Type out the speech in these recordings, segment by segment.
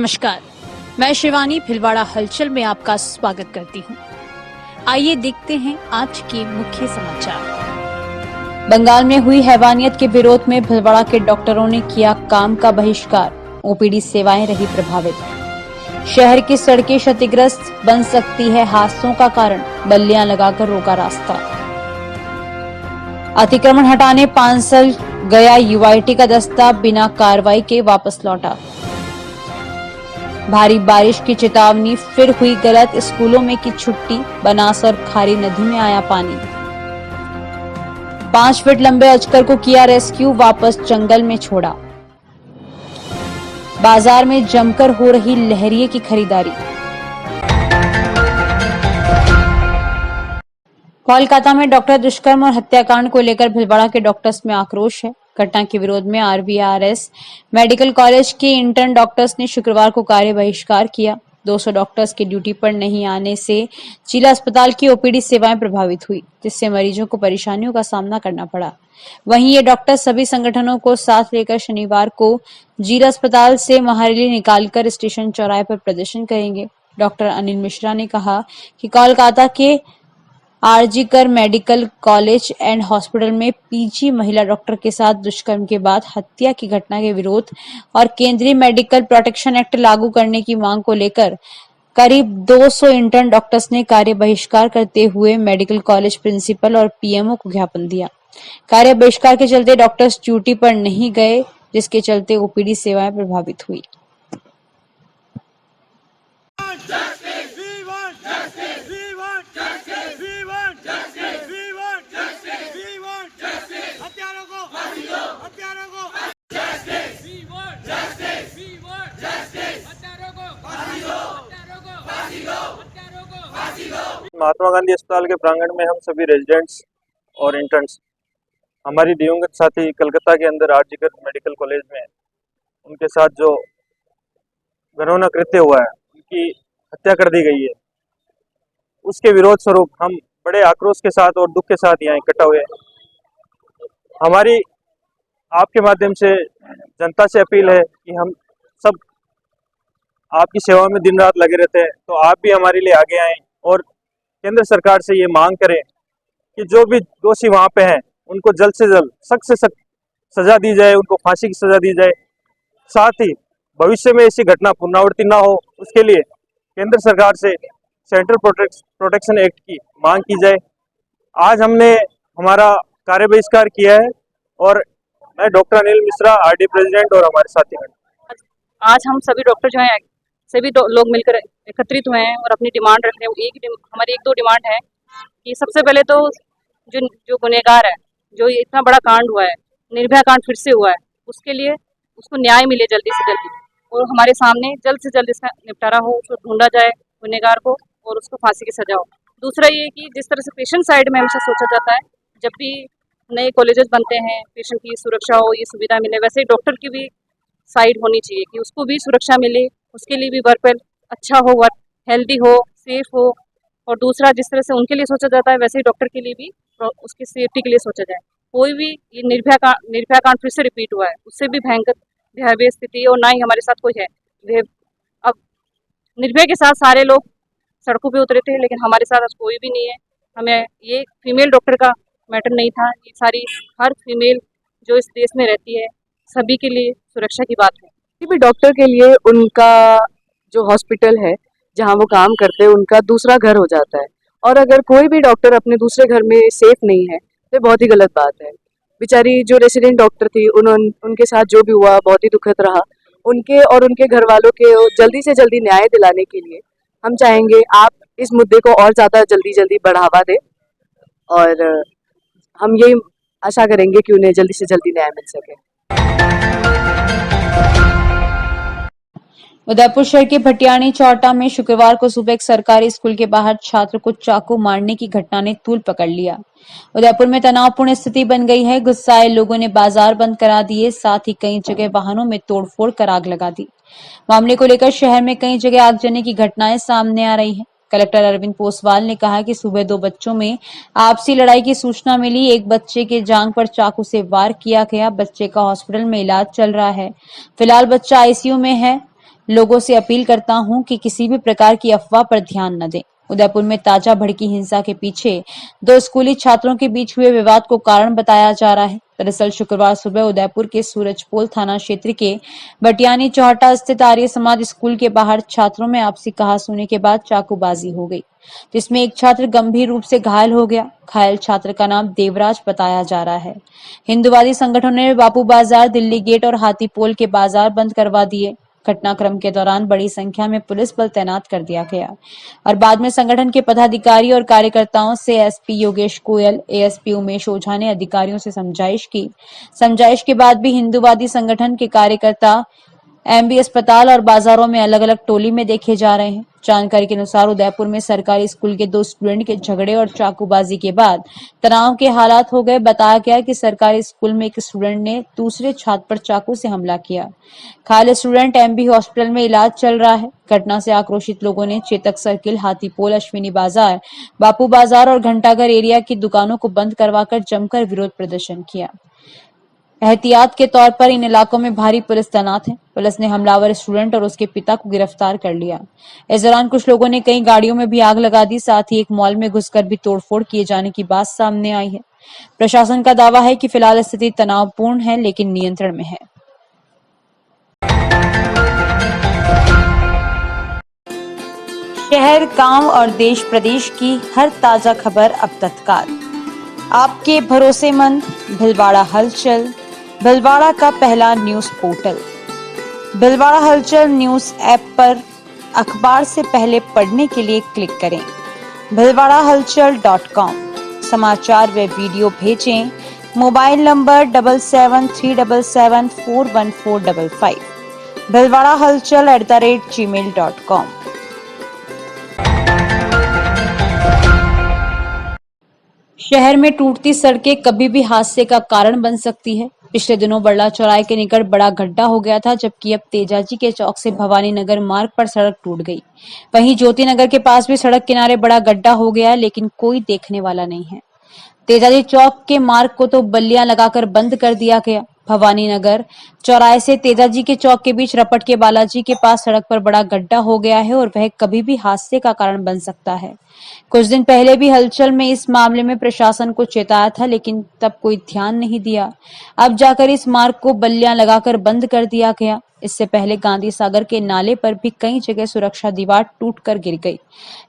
नमस्कार, मैं शिवानी भिलवाड़ा हलचल में आपका स्वागत करती हूं। आइए देखते हैं आज के मुख्य समाचार। बंगाल में हुई हैवानियत के विरोध में भिलवाड़ा के डॉक्टरों ने किया काम का बहिष्कार, ओपीडी सेवाएं रही प्रभावित। शहर की सड़कें क्षतिग्रस्त, बन सकती है हादसों का कारण, बल्लियां लगाकर रोका रास्ता। अतिक्रमण हटाने पांसल गया यूआईटी का दस्ता बिना कार्रवाई के वापस लौटा। भारी बारिश की चेतावनी, फिर हुई गलत, स्कूलों में की छुट्टी, बनास और खारी नदी में आया पानी। 5 फीट लंबे अजगर को किया रेस्क्यू, वापस जंगल में छोड़ा। बाजार में जमकर हो रही लहरिये की खरीदारी। कोलकाता में डॉक्टर दुष्कर्म और हत्याकांड को लेकर भिलवाड़ा के डॉक्टर्स में आक्रोश है। घटना के विरोध में आरवीआरएस मेडिकल कॉलेज के इंटर्न डॉक्टर्स ने शुक्रवार को कार्य बहिष्कार किया। 200 डॉक्टर्स के ड्यूटी पर नहीं आने से जिला अस्पताल की ओपीडी सेवाएं प्रभावित हुई, जिससे मरीजों को परेशानियों का सामना करना पड़ा। वहीं ये डॉक्टर सभी संगठनों को साथ लेकर शनिवार को जिला अस्पताल से महारैली निकालकर स्टेशन चौराहे पर प्रदर्शन करेंगे। डॉक्टर अनिल मिश्रा ने कहा कि कोलकाता के RG Kar medical college and hospital में पीजी महिला डॉक्टर के साथ दुष्कर्म के बाद हत्या की घटना के विरोध और केंद्रीय मेडिकल प्रोटेक्शन एक्ट लागू करने की मांग को लेकर करीब 200 इंटर्न डॉक्टर्स ने कार्य बहिष्कार करते हुए मेडिकल कॉलेज प्रिंसिपल और पीएमओ को ज्ञापन दिया। कार्य बहिष्कार के चलते डॉक्टर्स ड्यूटी पर नहीं गए, जिसके चलते ओपीडी सेवाएं प्रभावित हुई। महात्मा गांधी अस्पताल के प्रांगण में हम सभी रेजिडेंट्स और इंटर्न्स, हमारी दिवंगत साथी कलकत्ता के अंदर आरजीकर मेडिकल कॉलेज में उनके साथ जो घिनौना कृत्य हुआ है, उनकी हत्या कर दी गई है, उसके विरोध स्वरूप हम बड़े आक्रोश के साथ और दुख के साथ यहाँ इकट्ठा हुए। हमारी आपके माध्यम से जनता से अपील है कि हम सब आपकी सेवा में दिन रात लगे रहते हैं, तो आप भी हमारे लिए आगे आएं और केंद्र सरकार से ये मांग करें कि जो भी दोषी वहाँ पे हैं उनको जल्द से जल्द सख्त से सख्त सजा दी जाए, उनको फांसी की सजा दी जाए। साथ ही भविष्य में ऐसी घटना पुनरावृत्ति ना हो, उसके लिए केंद्र सरकार से सेंट्रल प्रोटेक्शन एक्ट की मांग की जाए। आज हमने हमारा कार्य बहिष्कार किया है और मैं doctor Anil Mishra, RD president, और हमारे साथीगण आज हम सभी डॉक्टर जो हैं सभी लोग मिलकर एकत्रित हुए हैं और अपनी डिमांड रख रहे हैं। हमारी एक दो डिमांड है कि सबसे पहले तो जो गुनहगार है, जो इतना बड़ा कांड हुआ है, निर्भया कांड फिर से हुआ है, उसके लिए उसको न्याय मिले जल्दी से जल्दी, और हमारे सामने जल्द से जल्द इसका निपटारा हो, उसको ढूंढा जाए गुनहगार को और उसको फांसी की सजा हो। दूसरा ये कि जिस तरह से पेशेंट साइड में हमेशा सोचा जाता है, जब भी नए कॉलेजेस बनते हैं, पेशेंट की सुरक्षा हो, ये सुविधा मिले, वैसे ही डॉक्टर की भी साइड होनी चाहिए कि उसको भी सुरक्षा मिले, उसके लिए भी वर्क अच्छा हो, वर्क हेल्दी हो, सेफ हो। और दूसरा, जिस तरह से उनके लिए सोचा जाता है, वैसे ही डॉक्टर के लिए भी उसकी सेफ्टी के लिए सोचा जाए। कोई भी ये निर्भया कांड फिर से रिपीट हुआ है, उससे भी भयंकर भयावह स्थिति, और ना ही हमारे साथ कोई है। अब निर्भया के साथ सारे लोग सड़कों पे उतरे थे, लेकिन हमारे साथ आज कोई भी नहीं है। हमें ये फीमेल डॉक्टर का मैटर नहीं था, ये सारी हर फीमेल जो इस देश में रहती है, सभी के लिए सुरक्षा की बात है। किसी भी डॉक्टर के लिए उनका जो हॉस्पिटल है जहां वो काम करते हैं, उनका दूसरा घर हो जाता है, और अगर कोई भी डॉक्टर अपने दूसरे घर में सेफ नहीं है तो बहुत ही गलत बात है। बेचारी जो रेसिडेंट डॉक्टर थी, उनके साथ जो भी हुआ बहुत ही दुखद रहा। उनके और उनके घर वालों के जल्दी से जल्दी न्याय दिलाने के लिए हम चाहेंगे आप इस मुद्दे को और ज़्यादा जल्दी बढ़ावा दें, और हम ये आशा करेंगे कि उन्हें जल्दी से जल्दी न्याय मिल सके। उदयपुर शहर के भटियाणी चौटा में शुक्रवार को सुबह एक सरकारी स्कूल के बाहर छात्र को चाकू मारने की घटना ने तूल पकड़ लिया। उदयपुर में तनावपूर्ण स्थिति बन गई है। गुस्साए लोगों ने बाजार बंद करा दिए, साथ ही कई जगह वाहनों में तोड़फोड़ कर आग लगा दी। मामले को लेकर शहर में कई जगह आगजनी की घटनाएं सामने आ रही हैं। कलेक्टर अरविंद पोसवाल ने कहा कि सुबह 2 बच्चों में आपसी लड़ाई की सूचना मिली। एक बच्चे के जांघ पर चाकू से वार किया गया। बच्चे का हॉस्पिटल में इलाज चल रहा है। फिलहाल बच्चा आईसीयू में है। लोगों से अपील करता हूं कि किसी भी प्रकार की अफवाह पर ध्यान न दें। उदयपुर में ताजा भड़की हिंसा के पीछे 2 स्कूली छात्रों के बीच हुए विवाद को कारण बताया जा रहा है। दरअसल शुक्रवार सुबह उदयपुर के सूरजपोल थाना क्षेत्र के बटियानी चौहटा स्थित आर्य समाज स्कूल के बाहर छात्रों में आपसी कहासुनी के बाद चाकूबाजी हो गई, जिसमें एक छात्र गंभीर रूप से घायल हो गया। घायल छात्र का नाम देवराज बताया जा रहा है। हिंदुवादी संगठनों ने बापू बाजार, दिल्ली गेट और हाथीपोल के बाजार बंद करवा दिए। घटनाक्रम के दौरान बड़ी संख्या में पुलिस बल तैनात कर दिया गया और बाद में संगठन के पदाधिकारी और कार्यकर्ताओं से एसपी योगेश गोयल, एएसपी उमेश ओझा ने अधिकारियों से समझाइश की। समझाइश के बाद भी हिंदुवादी संगठन के कार्यकर्ता एमबी अस्पताल और बाजारों में अलग अलग टोली में देखे जा रहे हैं। जानकारी के अनुसार उदयपुर में सरकारी स्कूल के 2 स्टूडेंट के झगड़े और चाकूबाजी के बाद तनाव के हालात हो गए। बताया गया कि सरकारी स्कूल में एक स्टूडेंट ने दूसरे छात्र पर चाकू से हमला किया। घायल स्टूडेंट एमबी हॉस्पिटल में इलाज चल रहा है। घटना से आक्रोशित लोगों ने चेतक सर्किल, हाथीपोल, अश्विनी बाजार, बापू बाजार और घंटाघर एरिया की दुकानों को बंद करवाकर जमकर विरोध प्रदर्शन किया। एहतियात के तौर पर इन इलाकों में भारी पुलिस तैनात है। पुलिस ने हमलावर स्टूडेंट और उसके पिता को गिरफ्तार कर लिया। इस दौरान कुछ लोगों ने कई गाड़ियों में भी आग लगा दी। साथ ही एक मॉल में घुसकर भी तोड़फोड़ किए जाने की बात सामने आई है। प्रशासन का दावा है कि फिलहाल स्थिति तनावपूर्ण है लेकिन नियंत्रण में है। शहर, गांव और देश प्रदेश की हर ताजा खबर अब तत्काल आपके भरोसेमंद भिलवाड़ा हलचल, भिलवाड़ा का पहला न्यूज पोर्टल। भिलवाड़ा हलचल न्यूज ऐप पर अखबार से पहले पढ़ने के लिए क्लिक करें bhilwadahalchal.com। समाचार व वीडियो भेजें मोबाइल नंबर 7737741455 bhilwadahalchal@gmail.com। शहर में टूटती सड़कें कभी भी हादसे का कारण बन सकती है। पिछले दिनों बड़ला चौराहे के निकट बड़ा गड्ढा हो गया था, जबकि अब तेजाजी के चौक से भवानी नगर मार्ग पर सड़क टूट गई। वहीं ज्योति नगर के पास भी सड़क किनारे बड़ा गड्ढा हो गया, लेकिन कोई देखने वाला नहीं है। तेजाजी चौक के मार्ग को तो बल्लियां लगाकर बंद कर दिया गया। भवानी नगर चौराहे से तेजाजी के चौक के बीच रपट के बालाजी के पास सड़क पर बड़ा गड्ढा हो गया है और वह कभी भी हादसे का कारण बन सकता है। कुछ दिन पहले भी हलचल में इस मामले में प्रशासन को चेताया था, लेकिन तब कोई ध्यान नहीं दिया। अब जाकर इस मार्ग को बल्लियां लगाकर बंद कर दिया गया। इससे पहले गांधी सागर के नाले पर भी कई जगह सुरक्षा दीवार टूटकर गिर गई,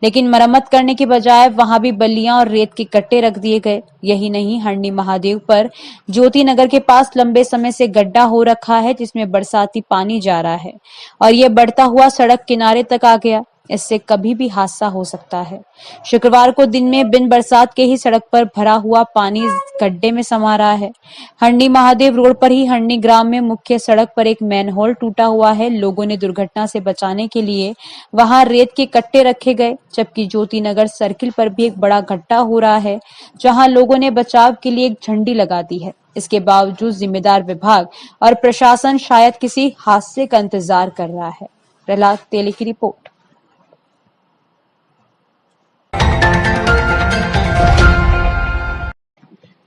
लेकिन मरम्मत करने के बजाय वहां भी बल्लियां और रेत के कट्टे रख दिए गए। यही नहीं, हरणी महादेव पर ज्योति नगर के पास लंबे समय से गड्ढा हो रखा है, जिसमें बरसाती पानी जा रहा है और यह बढ़ता हुआ सड़क किनारे तक आ गया। इससे कभी भी हादसा हो सकता है। शुक्रवार को दिन में बिन बरसात के ही सड़क पर भरा हुआ पानी गड्ढे में समा रहा है। हरणी महादेव रोड पर ही हरणी ग्राम में मुख्य सड़क पर एक मैनहोल टूटा हुआ है। लोगों ने दुर्घटना से बचाने के लिए वहां रेत के कट्टे रखे गए, जबकि ज्योति नगर सर्किल पर भी एक बड़ा गड्ढा हो रहा है, जहां लोगों ने बचाव के लिए एक झंडी लगा दी है। इसके बावजूद जिम्मेदार विभाग और प्रशासन शायद किसी हादसे का इंतजार कर रहा है। प्रहलाद तेली की रिपोर्ट।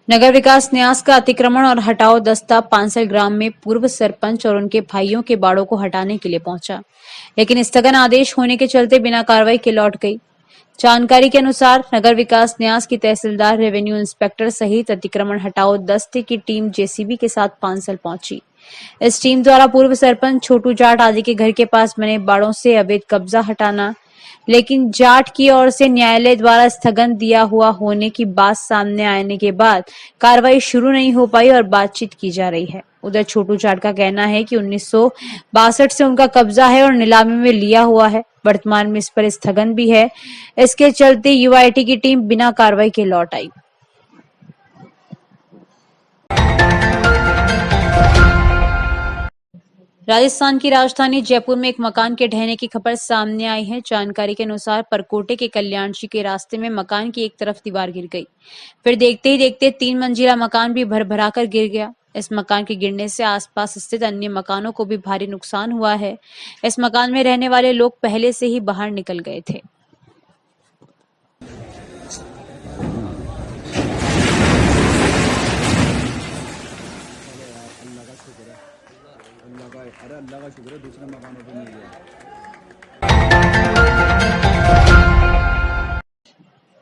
नगर विकास न्यास का अतिक्रमण और हटाओ दस्ता पांसल ग्राम में पूर्व सरपंच और उनके भाइयों के बाड़ों को हटाने के लिए पहुंचा, लेकिन स्थगन आदेश होने के चलते बिना कार्रवाई के लौट गई। जानकारी के अनुसार नगर विकास न्यास की तहसीलदार, रेवेन्यू इंस्पेक्टर सहित अतिक्रमण हटाओ दस्ते की टीम जेसीबी के साथ पांसल पहुंची। इस टीम द्वारा पूर्व सरपंच छोटू जाट आदि के घर के पास बने बाड़ों से अवैध कब्जा हटाना, लेकिन जाट की ओर से न्यायालय द्वारा स्थगन दिया हुआ होने की बात सामने आने के बाद कार्रवाई शुरू नहीं हो पाई और बातचीत की जा रही है। उधर छोटू जाट का कहना है कि 1962 से उनका कब्जा है और नीलामी में लिया हुआ है। वर्तमान में इस पर स्थगन भी है। इसके चलते यूआईटी की टीम बिना कार्रवाई के लौट आई। राजस्थान की राजधानी जयपुर में एक मकान के ढहने की खबर सामने आई है। जानकारी के अनुसार परकोटे के कल्याणजी के रास्ते में मकान की एक तरफ दीवार गिर गई, फिर देखते ही देखते 3 मंजिला मकान भी भरभरा कर गिर गया। इस मकान के गिरने से आसपास स्थित अन्य मकानों को भी भारी नुकसान हुआ है। इस मकान में रहने वाले लोग पहले से ही बाहर निकल गए थे। अरे अल्लाह का शुक्र है दूसरे मकानों पे मिल गया।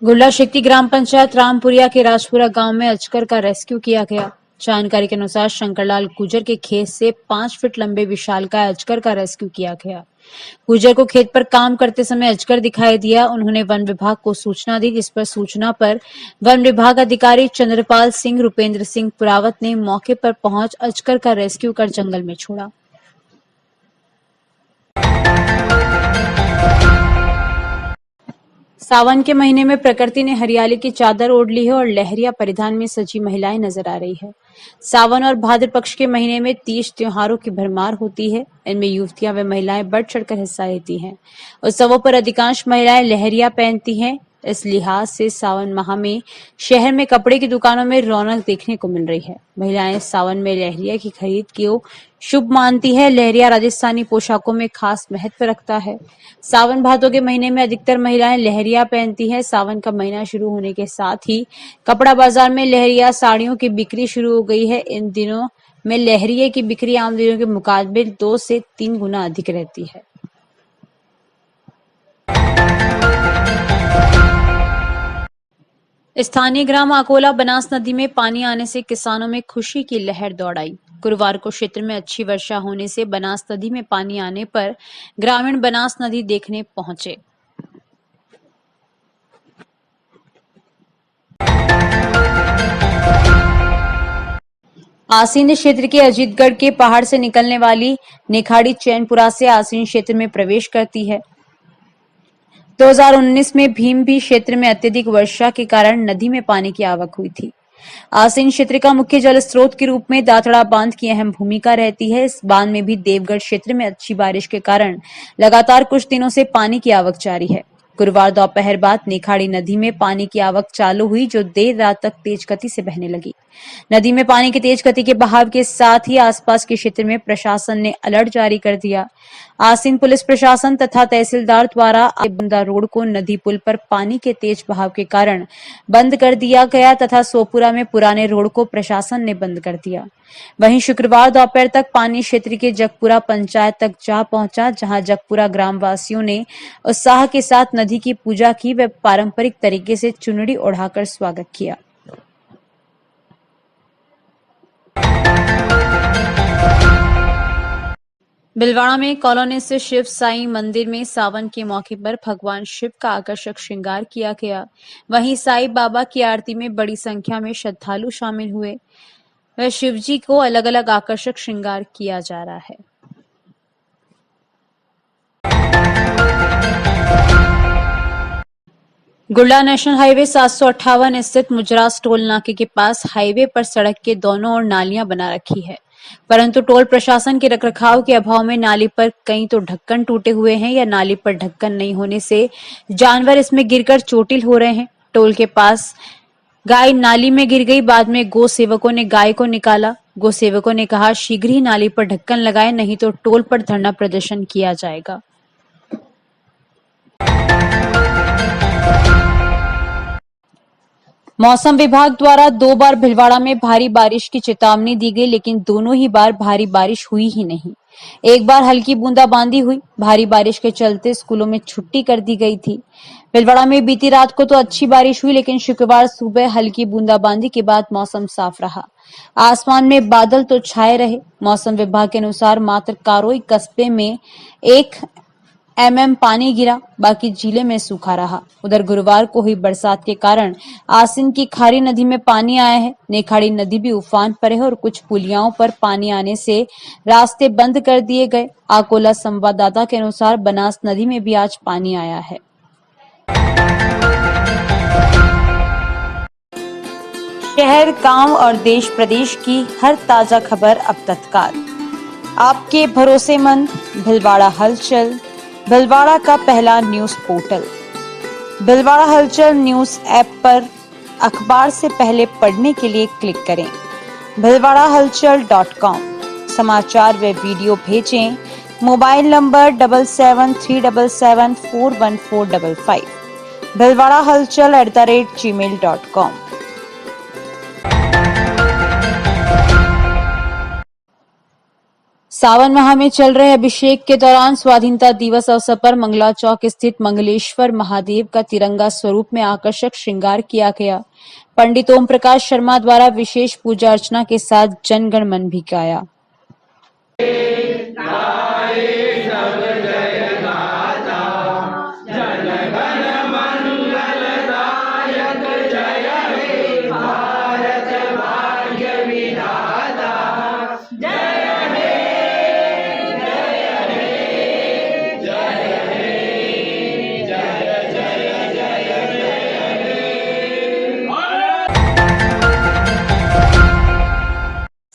गुल्ला शक्ति ग्राम पंचायत रामपुरिया के राजपुरा गांव में अजगर का रेस्क्यू किया गया। जानकारी के अनुसार शंकरलाल गुजर के खेत से 5 फीट लंबे विशालकाय अजगर का रेस्क्यू किया गया। गुजर को खेत पर काम करते समय अजगर दिखाई दिया। उन्होंने वन विभाग को सूचना दी, जिस पर सूचना पर वन विभाग अधिकारी चंद्रपाल सिंह रुपेंद्र सिंह पुरावत ने मौके पर पहुंच अजगर का रेस्क्यू कर जंगल में छोड़ा। सावन के महीने में प्रकृति ने हरियाली की चादर ओढ़ ली है और लहरिया परिधान में सजी महिलाएं नजर आ रही है। सावन और भाद्र पक्ष के महीने में तीज त्योहारों की भरमार होती है। इनमें युवतियां व महिलाएं बढ़ चढ़कर हिस्सा लेती हैं। उत्सवों पर अधिकांश महिलाएं लहरिया पहनती हैं। इस लिहाज से सावन माह में शहर में कपड़े की दुकानों में रौनक देखने को मिल रही है। महिलाएं सावन में लहरिया की खरीद को शुभ मानती है। लहरिया राजस्थानी पोशाकों में खास महत्व रखता है। सावन भादों के महीने में अधिकतर महिलाएं लहरिया पहनती हैं। सावन का महीना शुरू होने के साथ ही कपड़ा बाजार में लहरिया साड़ियों की बिक्री शुरू हो गई है। इन दिनों में लहरिया की बिक्री आम दिनों के मुकाबले 2 से 3 गुना अधिक रहती है। स्थानीय ग्राम आकोला बनास नदी में पानी आने से किसानों में खुशी की लहर दौड़ आई। गुरुवार को क्षेत्र में अच्छी वर्षा होने से बनास नदी में पानी आने पर ग्रामीण बनास नदी देखने पहुंचे। आसीन क्षेत्र के अजीतगढ़ के पहाड़ से निकलने वाली नेखाड़ी चैनपुरा से आसीन क्षेत्र में प्रवेश करती है। 2019 में भीमबी क्षेत्र में अत्यधिक वर्षा के कारण नदी में पानी की आवक हुई थी। आसीन क्षेत्र का मुख्य जल स्रोत के रूप में दातड़ा बांध की अहम भूमिका रहती है। इस बांध में भी देवगढ़ क्षेत्र में अच्छी बारिश के कारण लगातार कुछ दिनों से पानी की आवक जारी है। गुरुवार दोपहर बाद नेखाड़ी नदी में पानी की आवक चालू हुई, जो देर रात तक तेज गति से बहने लगी। नदी में पानी की तेज गति के बहाव के साथ ही आसपास के क्षेत्र में प्रशासन ने अलर्ट जारी कर दिया। आसीन पुलिस प्रशासन तथा तहसीलदार द्वारा बुंदा रोड को नदी पुल पर पानी के तेज बहाव के कारण बंद कर दिया गया तथा सोपुरा में पुराने रोड को प्रशासन ने बंद कर दिया। वहीं शुक्रवार दोपहर तक पानी क्षेत्र के जगपुरा पंचायत तक जा पहुंचा, जहां जगपुरा ग्रामवासियों ने उत्साह के साथ नदी की पूजा की व पारंपरिक तरीके से चुनरी ओढ़ाकर स्वागत किया। भिलवाड़ा में कॉलोनी से शिव साईं मंदिर में सावन के मौके पर भगवान शिव का आकर्षक श्रृंगार किया गया। वहीं साईं बाबा की आरती में बड़ी संख्या में श्रद्धालु शामिल हुए। वह शिव जी को अलग अलग आकर्षक श्रृंगार किया जा रहा है। गुल्ला नेशनल हाईवे 758 स्थित मुजरास टोल नाके के पास हाईवे पर सड़क के दोनों ओर नालियां बना रखी है, परंतु टोल प्रशासन के रखरखाव के अभाव में नाली पर कहीं तो ढक्कन टूटे हुए हैं या नाली पर ढक्कन नहीं होने से जानवर इसमें गिरकर चोटिल हो रहे हैं। टोल के पास गाय नाली में गिर गई। बाद में गो सेवकों ने गाय को निकाला। गो सेवकों ने कहा शीघ्र ही नाली पर ढक्कन लगाए, नहीं तो टोल पर धरना प्रदर्शन किया जाएगा। मौसम विभाग द्वारा 2 बार भिलवाड़ा में भारी बारिश की चेतावनी दी गई, लेकिन दोनों ही बार भारी बारिश हुई ही नहीं। एक बार हल्की बूंदाबांदी हुई। भारी बारिश के चलते स्कूलों में छुट्टी कर दी गई थी। भिलवाड़ा में बीती रात को तो अच्छी बारिश हुई, लेकिन शुक्रवार सुबह हल्की बूंदाबांदी के बाद मौसम साफ रहा। आसमान में बादल तो छाए रहे। मौसम विभाग के अनुसार मात्र कारोई कस्बे में 1 mm पानी गिरा, बाकी जिले में सूखा रहा। उधर गुरुवार को हुई बरसात के कारण आसीन की खारी नदी में पानी आया है। नेखाड़ी नदी भी उफान पर है और कुछ पुलियाओं पर पानी आने से रास्ते बंद कर दिए गए। आकोला संवाददाता के अनुसार बनास नदी में भी आज पानी आया है। शहर, गांव और देश प्रदेश की हर ताजा खबर अब तत्काल आपके भरोसेमंद भिलवाड़ा हलचल, भिलवाड़ा का पहला न्यूज पोर्टल। भिलवाड़ा हलचल न्यूज ऐप पर अखबार से पहले पढ़ने के लिए क्लिक करें bhilwadahalchal.com। समाचार व वीडियो भेजें मोबाइल नंबर 7737741455 bhilwadahalchal@gmail.com। सावन माह में चल रहे अभिषेक के दौरान स्वाधीनता दिवस अवसर पर मंगला चौक स्थित मंगलेश्वर महादेव का तिरंगा स्वरूप में आकर्षक श्रृंगार किया गया। पंडित ओम प्रकाश शर्मा द्वारा विशेष पूजा अर्चना के साथ जनगण मन भी गाया।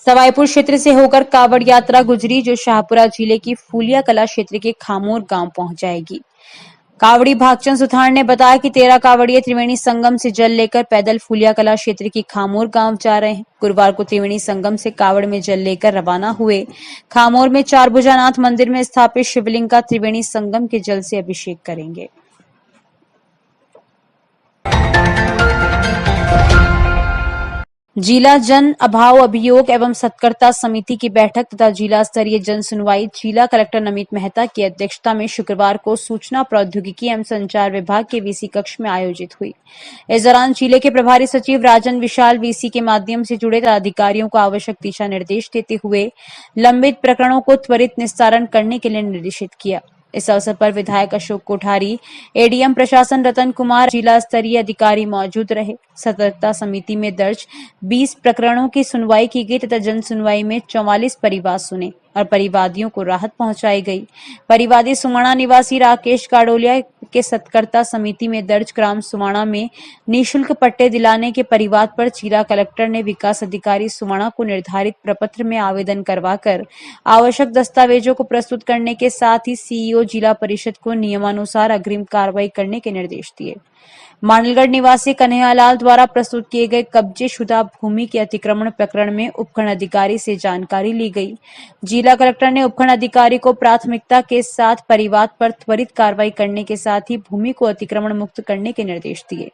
सवाईपुर क्षेत्र से होकर कावड़ यात्रा गुजरी, जो शाहपुरा जिले की फूलिया कला क्षेत्र के खामोर गांव पहुंच जाएगी। कावड़ी भागचंद सुथार ने बताया कि 13 कावड़िए त्रिवेणी संगम से जल लेकर पैदल फूलिया कला क्षेत्र की खामोर गांव जा रहे हैं। गुरुवार को त्रिवेणी संगम से कावड़ में जल लेकर रवाना हुए खामोर में चारभुजानाथ मंदिर में स्थापित शिवलिंग का त्रिवेणी संगम के जल से अभिषेक करेंगे। जिला जन अभाव अभियोग एवं सत्कर्ता समिति की बैठक तथा जिला स्तरीय जन सुनवाई जिला कलेक्टर नमित मेहता की अध्यक्षता में शुक्रवार को सूचना प्रौद्योगिकी एवं संचार विभाग के वीसी कक्ष में आयोजित हुई। इस दौरान जिले के प्रभारी सचिव राजन विशाल वीसी के माध्यम से जुड़े अधिकारियों को आवश्यक दिशा निर्देश देते हुए लंबित प्रकरणों को त्वरित निस्तारण करने के लिए निर्देशित किया। इस अवसर पर विधायक अशोक कोठारी, एडीएम प्रशासन रतन कुमार, जिला स्तरीय अधिकारी मौजूद रहे। सतर्कता समिति में दर्ज 20 प्रकरणों की सुनवाई की गई तथा जन सुनवाई में 44 परिवाद सुने और परिवादियों को राहत पहुंचाई गई। परिवादी सुमाणा निवासी राकेश काडोलिया के सतर्कता समिति में दर्ज ग्राम सुमाणा में निःशुल्क पट्टे दिलाने के परिवाद पर जिला कलेक्टर ने विकास अधिकारी सुमाणा को निर्धारित प्रपत्र में आवेदन करवाकर आवश्यक दस्तावेजों को प्रस्तुत करने के साथ ही सीईओ जिला परिषद को नियमानुसार अग्रिम कार्रवाई करने के निर्देश दिए। मांडलगढ़ निवासी कन्हैयालाल द्वारा प्रस्तुत किए गए कब्जे शुदा भूमि के अतिक्रमण प्रकरण में उपखंड अधिकारी से जानकारी ली गई। जिला कलेक्टर ने उपखंड अधिकारी को प्राथमिकता के साथ परिवाद पर त्वरित कार्रवाई करने के साथ ही भूमि को अतिक्रमण मुक्त करने के निर्देश दिए।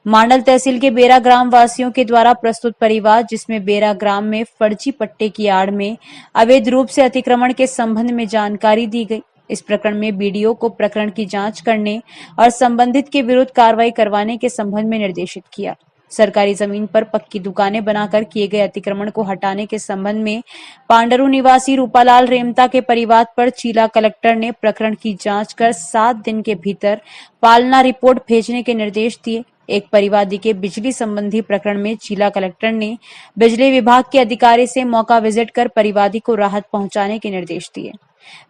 मांडल तहसील के बेरा ग्राम वासियों के द्वारा प्रस्तुत परिवाद, जिसमें बेरा ग्राम में फर्जी पट्टे की आड़ में अवैध रूप से अतिक्रमण के संबंध में जानकारी दी गई। इस प्रकरण में बीडीओ को प्रकरण की जांच करने और संबंधित के विरुद्ध कार्रवाई करवाने के संबंध में निर्देशित किया। सरकारी जमीन पर पक्की दुकानें बनाकर किए गए अतिक्रमण को हटाने के संबंध में पांडरू निवासी रूपालाल रेमता के परिवाद पर जिला कलेक्टर ने प्रकरण की जांच कर 7 दिन के भीतर पालना रिपोर्ट भेजने के निर्देश दिए। एक परिवादी के बिजली संबंधी प्रकरण में जिला कलेक्टर ने बिजली विभाग के अधिकारी से मौका विजिट कर परिवादी को राहत पहुंचाने के निर्देश दिए।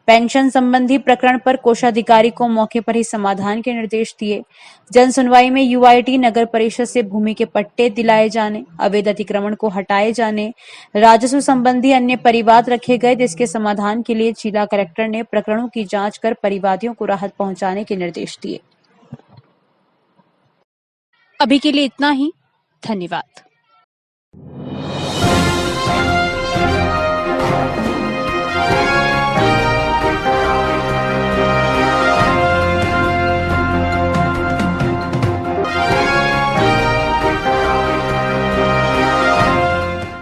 पेंशन संबंधी प्रकरण पर कोषाधिकारी को मौके पर ही समाधान के निर्देश दिए। जन सुनवाई में यूआईटी नगर परिषद से भूमि के पट्टे दिलाए जाने, अवैध अतिक्रमण को हटाए जाने, राजस्व संबंधी अन्य परिवाद रखे गए, जिसके समाधान के लिए जिला कलेक्टर ने प्रकरणों की जांच कर परिवादियों को राहत पहुंचाने के निर्देश दिए। अभी के लिए इतना ही। धन्यवाद।